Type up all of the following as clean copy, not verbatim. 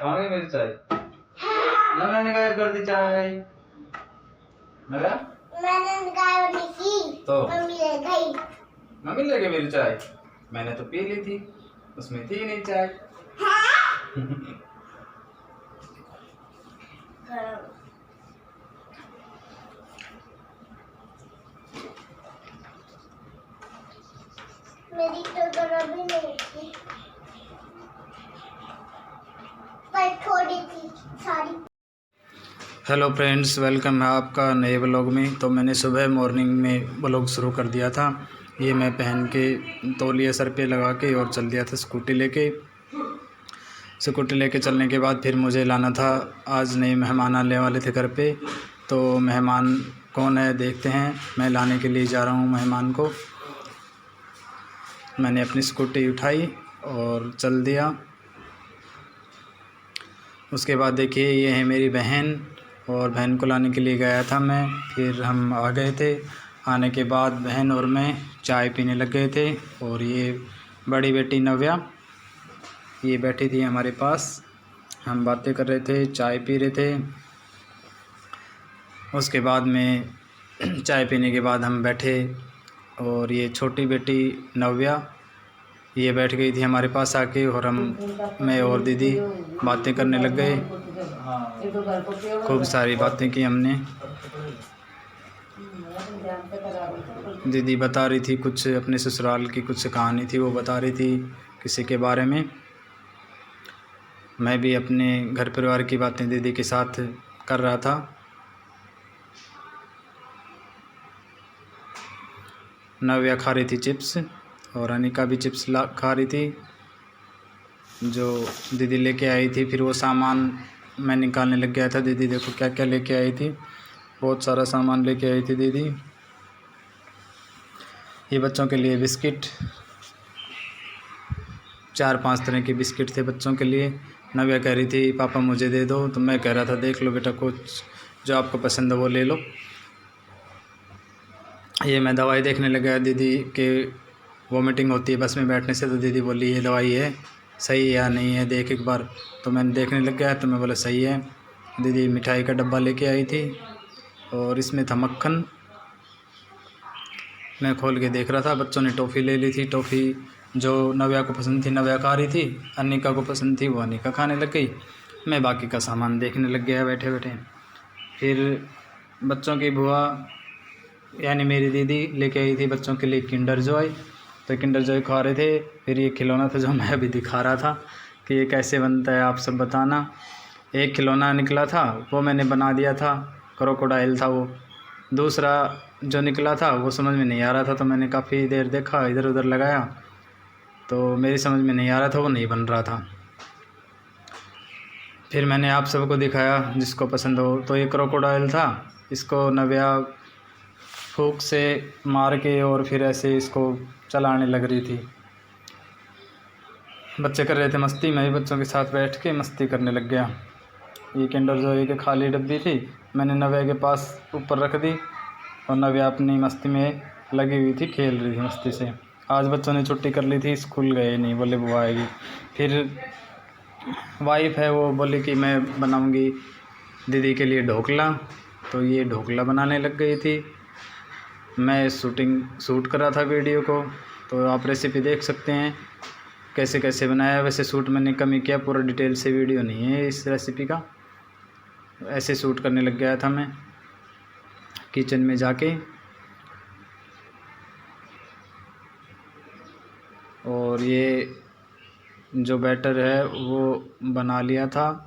कहाँ गई मेरी चाय? नव्या ने गायब कर दी चाय। नव्या मैंने गायब नहीं की तो मम्मी ले गई। मम्मी ले गई मेरी चाय। मैंने तो पी ली थी, उसमें थी नहीं चाय। मेरी तो गरम भी नहीं थी, पर थोड़ी थी सारी। हेलो फ्रेंड्स, वेलकम है आपका नए ब्लॉग में। तो मैंने सुबह मॉर्निंग में ब्लॉग शुरू कर दिया था। ये मैं पहन के तौलिया सर पे लगा के और चल दिया था स्कूटी लेके। स्कूटी लेके चलने के बाद फिर मुझे लाना था। आज नए मेहमान आने वाले थे घर पे। तो मेहमान कौन है देखते हैं। मैं लाने के लिए जा रहा हूँ मेहमान को। मैंने अपनी स्कूटी उठाई और चल दिया। उसके बाद देखिए, ये है मेरी बहन, और बहन को लाने के लिए गया था मैं। फिर हम आ गए थे। आने के बाद बहन और मैं चाय पीने लग गए थे। और ये बड़ी बेटी नव्या ये बैठी थी हमारे पास। हम बातें कर रहे थे, चाय पी रहे थे। उसके बाद में चाय पीने के बाद हम बैठे, और ये छोटी बेटी नव्या ये बैठ गई थी हमारे पास आके, और मैं और दीदी बातें करने लग गए। खूब सारी बातें की हमने। दीदी बता रही थी कुछ अपने ससुराल की, कुछ कहानी थी वो बता रही थी किसी के बारे में। मैं भी अपने घर परिवार की बातें दीदी के साथ कर रहा था। नव्या खा रही थी चिप्स, और अनिका भी चिप्स खा रही थी जो दीदी लेके आई थी। फिर वो सामान मैं निकालने लग गया था। दीदी देखो क्या क्या लेके आई थी, बहुत सारा सामान लेके आई थी दीदी। ये बच्चों के लिए बिस्किट, 4-5 तरह के बिस्किट थे बच्चों के लिए। नव्या कह रही थी पापा मुझे दे दो, तो मैं कह रहा था देख लो बेटा, कुछ जो आपको पसंद है वो ले लो। ये मैं दवाई देखने लगा दीदी के वॉमिटिंग होती है बस में बैठने से। तो दीदी बोली ये दवाई है, सही है या नहीं है देख एक बार। तो मैंने देखने लग गया, तो मैं बोला सही है। दीदी मिठाई का डब्बा लेके आई थी, और इसमें था मक्खन। मैं खोल के देख रहा था। बच्चों ने टॉफ़ी ले ली थी। टॉफ़ी जो नव्या को पसंद थी नव्या खा रही थी, अनिका को पसंद थी वो अनिका खाने लग गई। मैं बाकी का सामान देखने लग गया बैठे बैठे। फिर बच्चों की बुआ यानी मेरी दीदी लेके आई थी बच्चों के लिए किंडर जॉय। तो किंडर जॉय खा रहे थे। फिर ये खिलौना था जो मैं अभी दिखा रहा था कि ये कैसे बनता है, आप सब बताना। एक खिलौना निकला था वो मैंने बना दिया था, क्रोकोडाइल था वो। दूसरा जो निकला था वो समझ में नहीं आ रहा था, तो मैंने काफ़ी देर देखा, इधर उधर लगाया, तो मेरी समझ में नहीं आ रहा था, वो नहीं बन रहा था। फिर मैंने आप सबको दिखाया जिसको पसंद हो। तो ये क्रोकोडाइल था, इसको नव्या फूंक से मार के और फिर ऐसे इसको चलाने लग रही थी। बच्चे कर रहे थे मस्ती, मैं भी बच्चों के साथ बैठ के मस्ती करने लग गया। ये किंडर जॉय की खाली डब्बी थी, मैंने नव्या के पास ऊपर रख दी, और नव्या अपनी मस्ती में लगी हुई थी, खेल रही थी मस्ती से। आज बच्चों ने छुट्टी कर ली थी, स्कूल गए नहीं, बोले बुआ आएगी। फिर वाइफ है वो बोली कि मैं बनाऊंगी दीदी के लिए ढोकला। तो ये ढोकला बनाने लग गई थी। मैं शूट कर रहा था वीडियो को, तो आप रेसिपी देख सकते हैं कैसे कैसे बनाया। वैसे शूट मैंने कम ही किया, पूरा डिटेल से वीडियो नहीं है इस रेसिपी का। ऐसे शूट करने लग गया था मैं किचन में जाके। और ये जो बैटर है वो बना लिया था।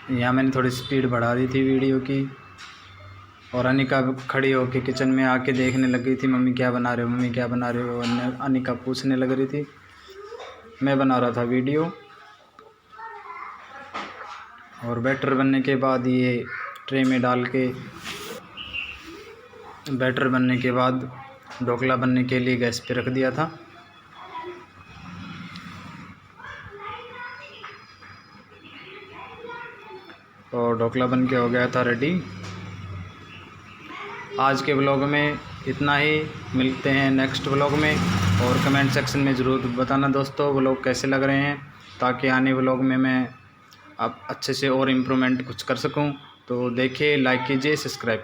यहाँ मैंने थोड़ी स्पीड बढ़ा दी थी वीडियो की। और अनिका खड़ी होकर किचन में आके देखने लग गई थी, मम्मी क्या बना रहे हो, मम्मी क्या बना रहे हो। अनिका पूछने लग रही थी। मैं बना रहा था वीडियो। और बैटर बनने के बाद ये ट्रे में डाल के, बैटर बनने के बाद ढोकला बनने के लिए गैस पे रख दिया था। और ढोकला बन के हो गया था रेडी। आज के ब्लॉग में इतना ही, मिलते हैं नेक्स्ट ब्लॉग में। और कमेंट सेक्शन में ज़रूर बताना दोस्तों ब्लॉग कैसे लग रहे हैं, ताकि आने ब्लॉग में मैं अब अच्छे से और इम्प्रूवमेंट कुछ कर सकूं। तो देखिए, लाइक कीजिए, सब्सक्राइब